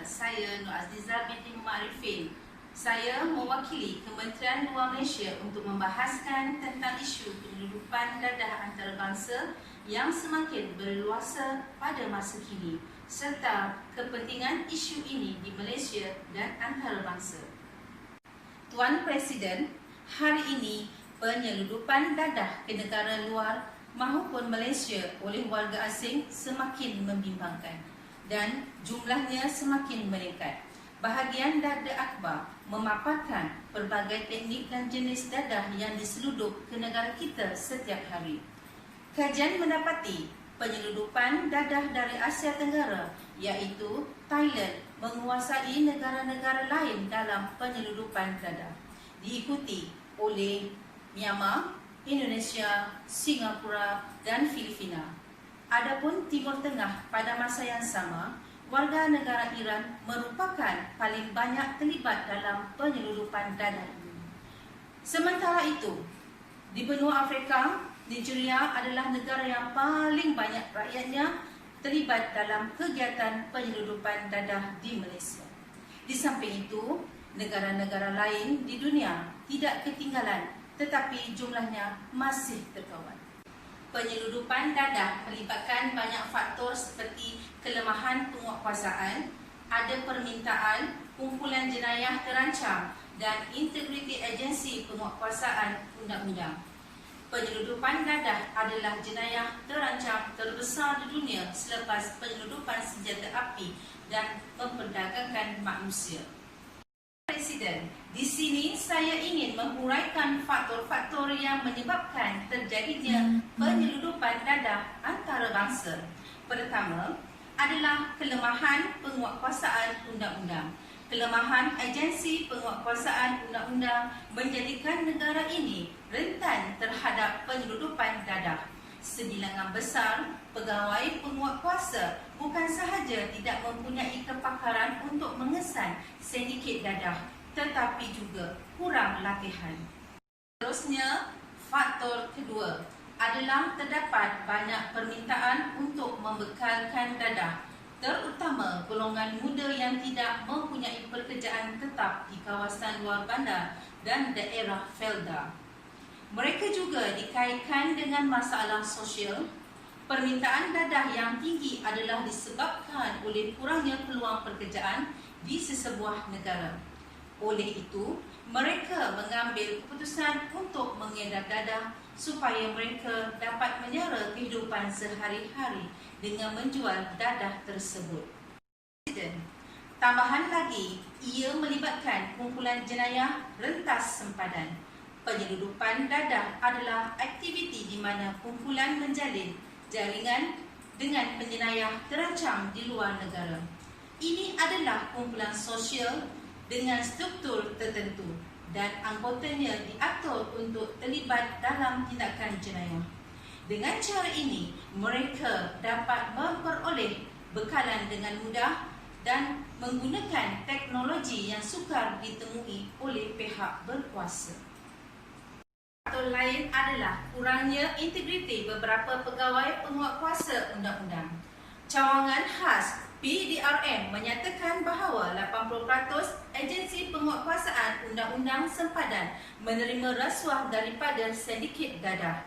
saya Nur Azizah binti Muhammad Arifin. Saya mewakili Kementerian Luar Malaysia untuk membahaskan tentang isu penyeludupan dadah antarabangsa yang semakin berluasa pada masa kini serta kepentingan isu ini di Malaysia dan antarabangsa. Tuan Presiden, hari ini penyeludupan dadah ke negara luar maupun Malaysia oleh warga asing semakin membimbangkan dan jumlahnya semakin meningkat. Bahagian Dada Akhbar memaparkan pelbagai teknik dan jenis dadah yang diseludup ke negara kita setiap hari. Kajian mendapati penyeludupan dadah dari Asia Tenggara iaitu Thailand menguasai negara-negara lain dalam penyeludupan dadah, diikuti oleh Myanmar, Indonesia, Singapura dan Filipina. Adapun Timur Tengah pada masa yang sama, warga negara Iran merupakan paling banyak terlibat dalam penyeludupan dadah. Sementara itu, di benua Afrika, Nigeria adalah negara yang paling banyak rakyatnya terlibat dalam kegiatan penyeludupan dadah di Malaysia. Di samping itu, negara-negara lain di dunia tidak ketinggalan tetapi jumlahnya masih terkawal. Penyeludupan dadah melibatkan banyak faktor seperti kelemahan penguatkuasaan, ada permintaan, kumpulan jenayah terancam dan integriti agensi penguatkuasaan undang-undang. Penyeludupan dadah adalah jenayah terancam terbesar di dunia selepas penyeludupan senjata api dan memperdagangkan manusia. Presiden, di sini saya ingin menghuraikan faktor-faktor yang menyebabkan terjadinya penyeludupan dadah antarabangsa. Pertama adalah kelemahan penguatkuasaan undang-undang. Kelemahan agensi penguatkuasaan undang-undang menjadikan negara ini rentan terhadap penyeludupan dadah. Sebilangan besar pegawai penguatkuasa bukan sahaja tidak mempunyai kepakaran untuk mengesan sindiket dadah, tetapi juga kurang latihan. Seterusnya, faktor kedua adalah terdapat banyak permintaan untuk membekalkan dadah, terutama golongan muda yang tidak mempunyai pekerjaan tetap di kawasan luar bandar dan daerah Felda. Mereka juga dikaitkan dengan masalah sosial. Permintaan dadah yang tinggi adalah disebabkan oleh kurangnya peluang pekerjaan di sesebuah negara. Oleh itu, mereka mengambil keputusan untuk mengedar dadah supaya mereka dapat menyara kehidupan sehari-hari dengan menjual dadah tersebut. Tambahan lagi, ia melibatkan kumpulan jenayah rentas sempadan. Penyeludupan dadah adalah aktiviti di mana kumpulan menjalin jaringan dengan penjenayah terancam di luar negara. Ini adalah kumpulan sosial dengan struktur tertentu dan anggotanya diatur untuk terlibat dalam tindakan jenayah. Dengan cara ini, mereka dapat memperoleh bekalan dengan mudah dan menggunakan teknologi yang sukar ditemui oleh pihak berkuasa. Faktor lain adalah kurangnya integriti beberapa pegawai penguatkuasa undang-undang. Cawangan khas PDRM menyatakan bahawa 80% agensi penguatkuasaan undang-undang sempadan menerima rasuah daripada sindiket dadah.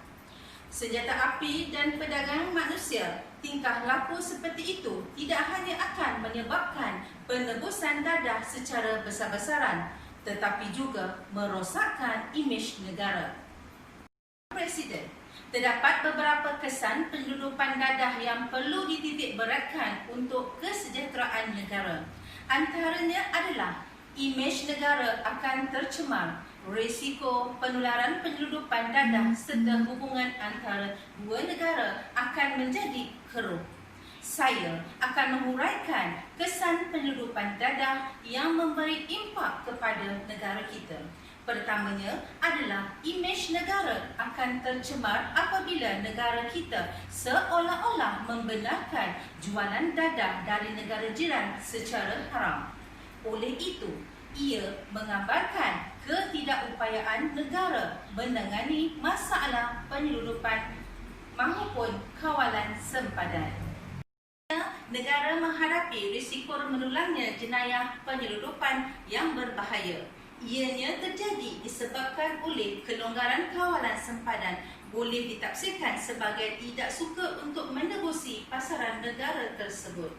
Senjata api dan perdagangan manusia, tingkah laku seperti itu tidak hanya akan menyebabkan penebusan dadah secara besar-besaran, tetapi juga merosakkan imej negara. Presiden, terdapat beberapa kesan penyeludupan dadah yang perlu dititik beratkan untuk kesejahteraan negara. Antaranya adalah imej negara akan tercemar, risiko penularan penyeludupan dadah serta hubungan antara dua negara akan menjadi keruh. Saya akan menguraikan kesan penyeludupan dadah yang memberi impak kepada negara kita. Pertamanya adalah imej negara akan tercemar apabila negara kita seolah-olah membenarkan jualan dadah dari negara jiran secara haram. Oleh itu, ia mengabarkan ketidakupayaan negara menangani masalah penyeludupan maupun kawalan sempadan. Negara menghadapi risiko menulangnya jenayah penyeludupan yang berbahaya. Ianya terjadi disebabkan oleh kelonggaran kawalan sempadan boleh ditafsirkan sebagai tidak suka untuk menebusi pasaran negara tersebut.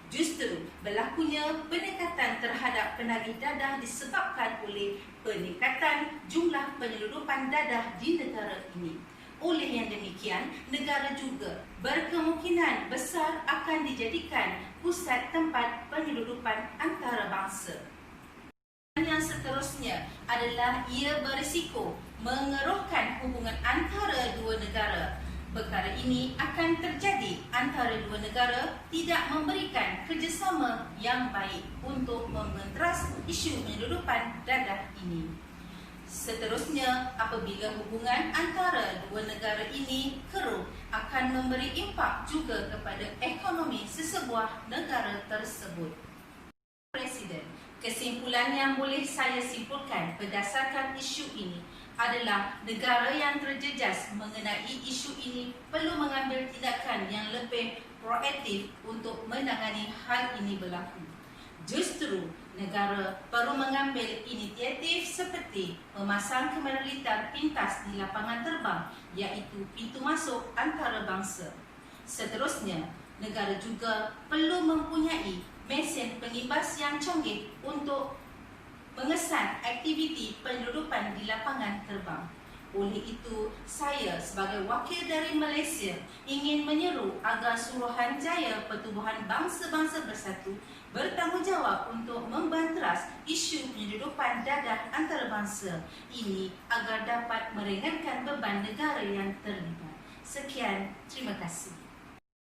Justru berlakunya peningkatan terhadap penagih dadah disebabkan oleh peningkatan jumlah penyeludupan dadah di negara ini. Oleh yang demikian, negara juga berkemungkinan besar akan dijadikan pusat tempat penyeludupan antarabangsa. Yang seterusnya adalah ia berisiko mengeruhkan hubungan antara dua negara. Perkara ini akan terjadi antara dua negara tidak memberikan kerjasama yang baik untuk mementeras isu penyeludupan dadah ini. Seterusnya, apabila hubungan antara dua negara ini keruh, akan memberi impak juga kepada ekonomi sesebuah negara tersebut. Presiden, kesimpulan yang boleh saya simpulkan berdasarkan isu ini adalah negara yang terjejas mengenai isu ini perlu mengambil tindakan yang lebih proaktif untuk menangani hal ini berlaku. Justru, negara perlu mengambil inisiatif seperti memasang kamera litar pintas di lapangan terbang, iaitu pintu masuk antarabangsa. Seterusnya, negara juga perlu mempunyai mesin pengibas yang canggih untuk mengesan aktiviti penyeludupan di lapangan terbang. Oleh itu, saya sebagai wakil dari Malaysia ingin menyeru agar Suruhanjaya Pertubuhan Bangsa-Bangsa Bersatu bertanggungjawab untuk membanteras isu penyeludupan dadah antarabangsa ini agar dapat meringankan beban negara yang terlibat. Sekian, terima kasih.